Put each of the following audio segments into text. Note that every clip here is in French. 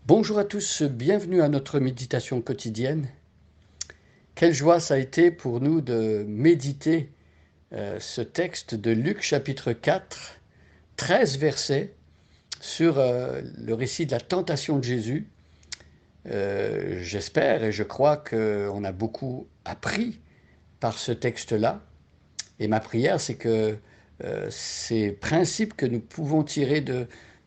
Bonjour à tous, bienvenue à notre méditation quotidienne. Quelle joie ça a été pour nous de méditer ce texte de Luc chapitre 4, 13 versets sur le récit de la tentation de Jésus. J'espère et je crois qu'on a beaucoup appris par ce texte-là. Et ma prière, c'est que ces principes que nous pouvons tirer de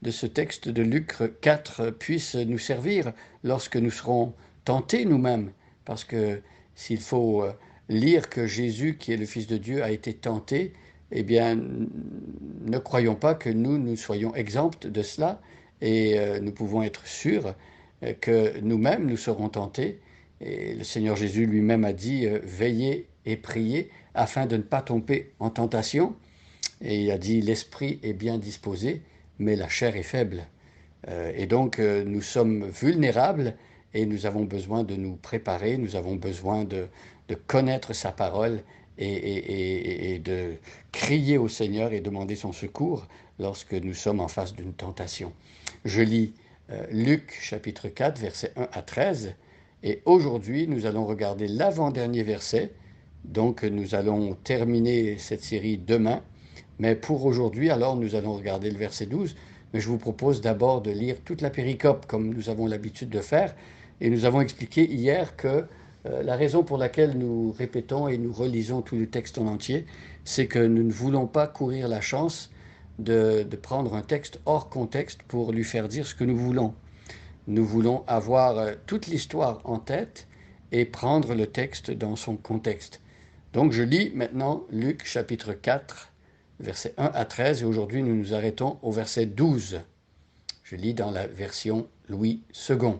ce texte de Luc 4 puissent nous servir lorsque nous serons tentés nous-mêmes. Parce que s'il faut lire que Jésus, qui est le Fils de Dieu, a été tenté, eh bien, ne croyons pas que nous soyons exempts de cela et nous pouvons être sûrs que nous-mêmes, nous serons tentés. Et le Seigneur Jésus lui-même a dit veillez et priez afin de ne pas tomber en tentation. Et il a dit l'esprit est bien disposé, mais la chair est faible. Et donc nous sommes vulnérables et nous avons besoin de nous préparer, nous avons besoin de connaître sa parole et de crier au Seigneur et demander son secours lorsque nous sommes en face d'une tentation. Je lis Luc chapitre 4, versets 1 à 13. Et aujourd'hui, nous allons regarder l'avant-dernier verset. Donc, nous allons terminer cette série demain. Mais pour aujourd'hui, alors, nous allons regarder le verset 12. Mais je vous propose d'abord de lire toute la péricope, comme nous avons l'habitude de faire. Et nous avons expliqué hier que la raison pour laquelle nous répétons et nous relisons tout le texte en entier, c'est que nous ne voulons pas courir la chance de prendre un texte hors contexte pour lui faire dire ce que nous voulons. Nous voulons avoir toute l'histoire en tête et prendre le texte dans son contexte. Donc je lis maintenant Luc chapitre 4, versets 1 à 13, et aujourd'hui nous nous arrêtons au verset 12. Je lis dans la version Louis II.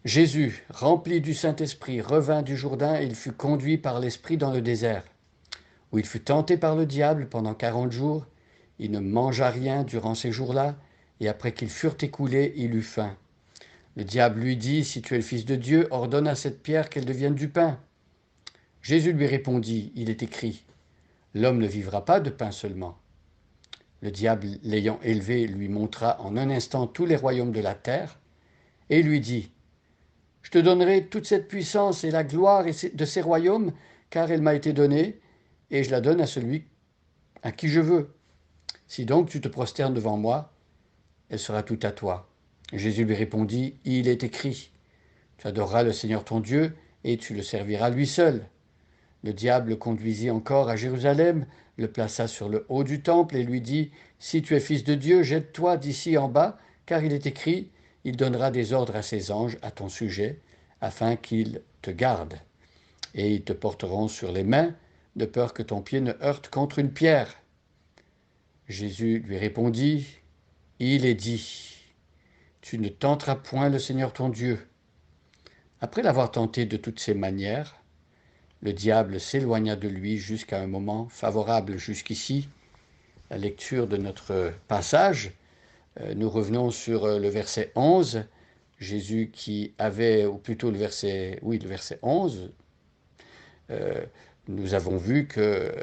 Jésus, rempli du Saint-Esprit, revint du Jourdain et il fut conduit par l'Esprit dans le désert, où il fut tenté par le diable pendant 40 jours. Il ne mangea rien durant ces jours-là, et après qu'ils furent écoulés, il eut faim. Le diable lui dit, si tu es le Fils de Dieu, ordonne à cette pierre qu'elle devienne du pain. Jésus lui répondit, il est écrit, l'homme ne vivra pas de pain seulement. Le diable, l'ayant élevé, lui montra en un instant tous les royaumes de la terre, et lui dit, je te donnerai toute cette puissance et la gloire de ces royaumes, car elle m'a été donnée, et je la donne à celui à qui je veux. Si donc tu te prosternes devant moi, elle sera toute à toi. Jésus lui répondit, il est écrit, tu adoreras le Seigneur ton Dieu, et tu le serviras lui seul. Le diable le conduisit encore à Jérusalem, le plaça sur le haut du temple et lui dit, si tu es fils de Dieu, jette-toi d'ici en bas, car il est écrit, il donnera des ordres à ses anges à ton sujet, afin qu'ils te gardent. Et ils te porteront sur les mains, de peur que ton pied ne heurte contre une pierre. Jésus lui répondit, il est dit, tu ne tenteras point le Seigneur ton Dieu. Après l'avoir tenté de toutes ces manières, le diable s'éloigna de lui jusqu'à un moment favorable jusqu'ici. La lecture de notre passage, nous revenons sur le verset 11. Jésus qui avait, ou plutôt le verset 11, nous avons vu que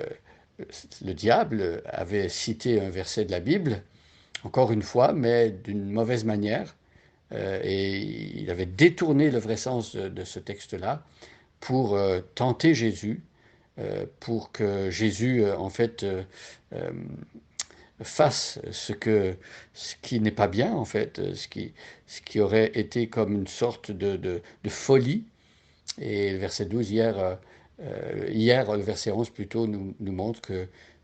le diable avait cité un verset de la Bible, encore une fois, mais d'une mauvaise manière, et il avait détourné le vrai sens de ce texte-là pour tenter Jésus, pour que Jésus, en fait, fasse ce qui n'est pas bien, en fait, ce qui aurait été comme une sorte de folie. Et le verset 12, hier, le verset 11 plutôt, nous montre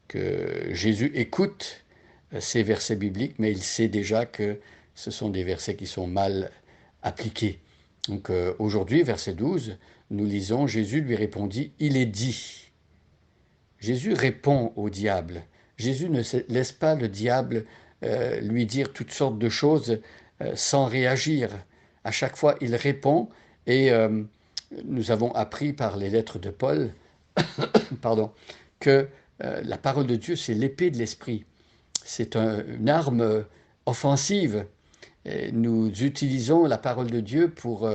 que Jésus écoute ces versets bibliques, mais il sait déjà que ce sont des versets qui sont mal appliqués. Donc aujourd'hui, verset 12, nous lisons, Jésus lui répondit, il est dit. Jésus répond au diable. Jésus ne laisse pas le diable lui dire toutes sortes de choses sans réagir. À chaque fois, il répond et nous avons appris par les lettres de Paul pardon, que la parole de Dieu, c'est l'épée de l'esprit. C'est une arme offensive. Et nous utilisons la parole de Dieu pour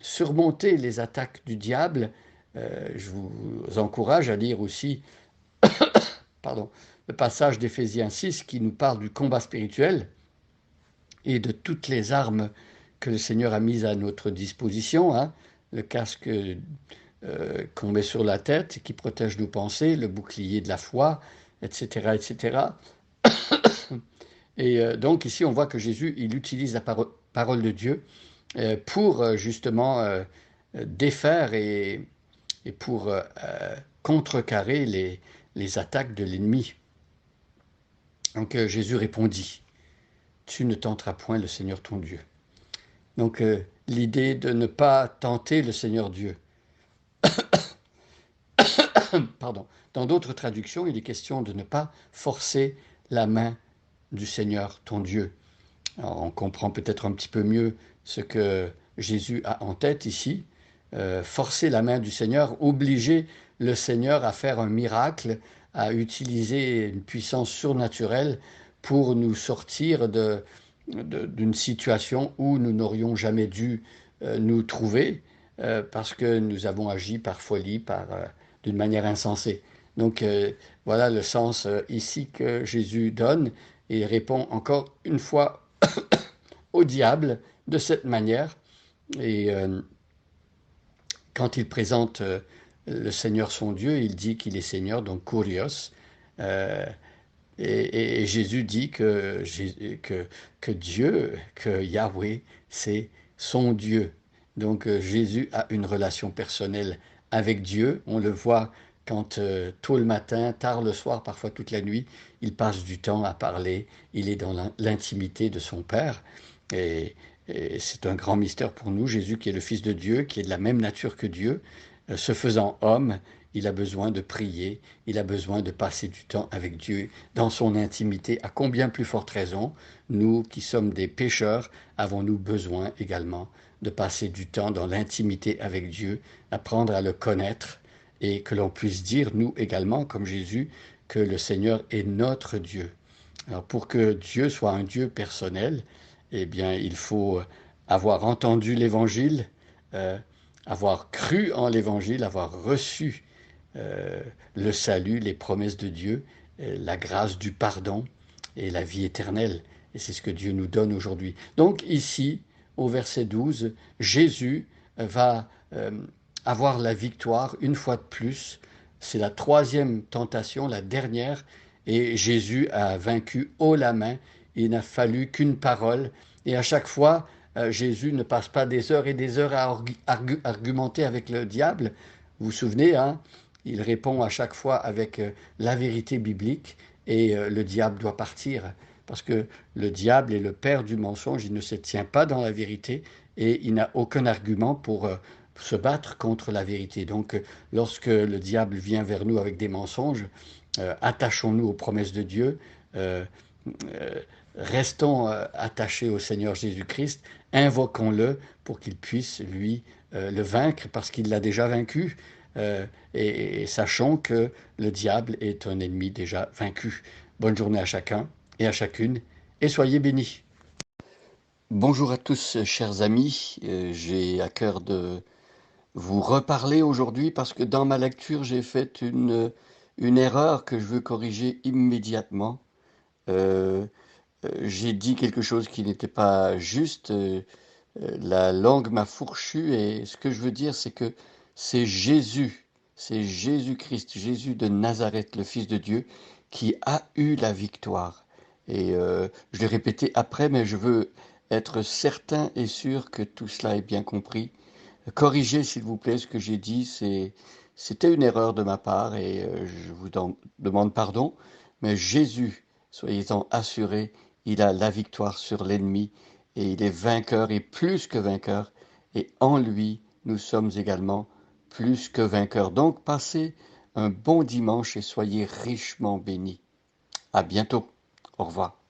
surmonter les attaques du diable. Je vous encourage à lire aussi le passage d'Éphésiens 6 qui nous parle du combat spirituel. et de toutes les armes que le Seigneur a mises à notre disposition, hein, le casque qu'on met sur la tête et qui protège nos pensées, le bouclier de la foi, etc., etc. Et donc ici, on voit que Jésus, il utilise la parole de Dieu pour justement défaire et pour contrecarrer les attaques de l'ennemi. Donc Jésus répondit, « Tu ne tenteras point le Seigneur ton Dieu. » Donc l'idée de ne pas tenter le Seigneur Dieu. Pardon. Dans d'autres traductions, il est question de ne pas forcer la main du Seigneur ton Dieu. Alors, on comprend peut-être un petit peu mieux ce que Jésus a en tête ici. Forcer la main du Seigneur, obliger le Seigneur à faire un miracle, à utiliser une puissance surnaturelle pour nous sortir d'une situation où nous n'aurions jamais dû nous trouver parce que nous avons agi par folie, d'une manière insensée. Donc voilà le sens ici que Jésus donne et répond encore une fois au diable de cette manière. Et quand il présente le Seigneur son Dieu, il dit qu'il est Seigneur, donc Kurios. Et Jésus dit que Dieu, que Yahweh, c'est son Dieu. Donc Jésus a une relation personnelle avec Dieu. On le voit quand tôt le matin, tard le soir, parfois toute la nuit, il passe du temps à parler. Il est dans l'intimité de son Père. Et c'est un grand mystère pour nous. Jésus qui est le Fils de Dieu, qui est de la même nature que Dieu, se faisant homme, il a besoin de prier, il a besoin de passer du temps avec Dieu dans son intimité. À combien plus forte raison, nous qui sommes des pécheurs, avons-nous besoin également de passer du temps dans l'intimité avec Dieu, apprendre à le connaître et que l'on puisse dire, nous également, comme Jésus, que le Seigneur est notre Dieu. Alors pour que Dieu soit un Dieu personnel, eh bien, il faut avoir entendu l'Évangile, avoir cru en l'Évangile, avoir reçu le salut, les promesses de Dieu, la grâce du pardon et la vie éternelle. Et c'est ce que Dieu nous donne aujourd'hui. Donc ici, au verset 12, Jésus va avoir la victoire une fois de plus. C'est la troisième tentation, la dernière, et Jésus a vaincu haut la main. Il n'a fallu qu'une parole. Et à chaque fois, Jésus ne passe pas des heures et des heures à argumenter avec le diable. Vous vous souvenez, hein? Il répond à chaque fois avec la vérité biblique et le diable doit partir. Parce que le diable est le père du mensonge, il ne se tient pas dans la vérité et il n'a aucun argument pour se battre contre la vérité. Donc lorsque le diable vient vers nous avec des mensonges, attachons-nous aux promesses de Dieu, restons attachés au Seigneur Jésus-Christ, invoquons-le pour qu'il puisse, lui, le vaincre, parce qu'il l'a déjà vaincu, et sachons que le diable est un ennemi déjà vaincu. Bonne journée à chacun et à chacune, et soyez bénis. Bonjour à tous, chers amis. J'ai à cœur de vous reparler aujourd'hui parce que dans ma lecture, j'ai fait une erreur que je veux corriger immédiatement. J'ai dit quelque chose qui n'était pas juste. La langue m'a fourchu et ce que je veux dire, c'est que c'est Jésus-Christ, Jésus de Nazareth, le Fils de Dieu, qui a eu la victoire. Et je l'ai répété après, mais je veux être certain et sûr que tout cela est bien compris. Corrigez, s'il vous plaît, ce que j'ai dit. C'était une erreur de ma part et je vous demande pardon. Mais Jésus, soyez-en assurés, il a la victoire sur l'ennemi et il est vainqueur et plus que vainqueur. Et en lui, nous sommes également plus que vainqueurs. Donc, passez un bon dimanche et soyez richement bénis. À bientôt. Au revoir.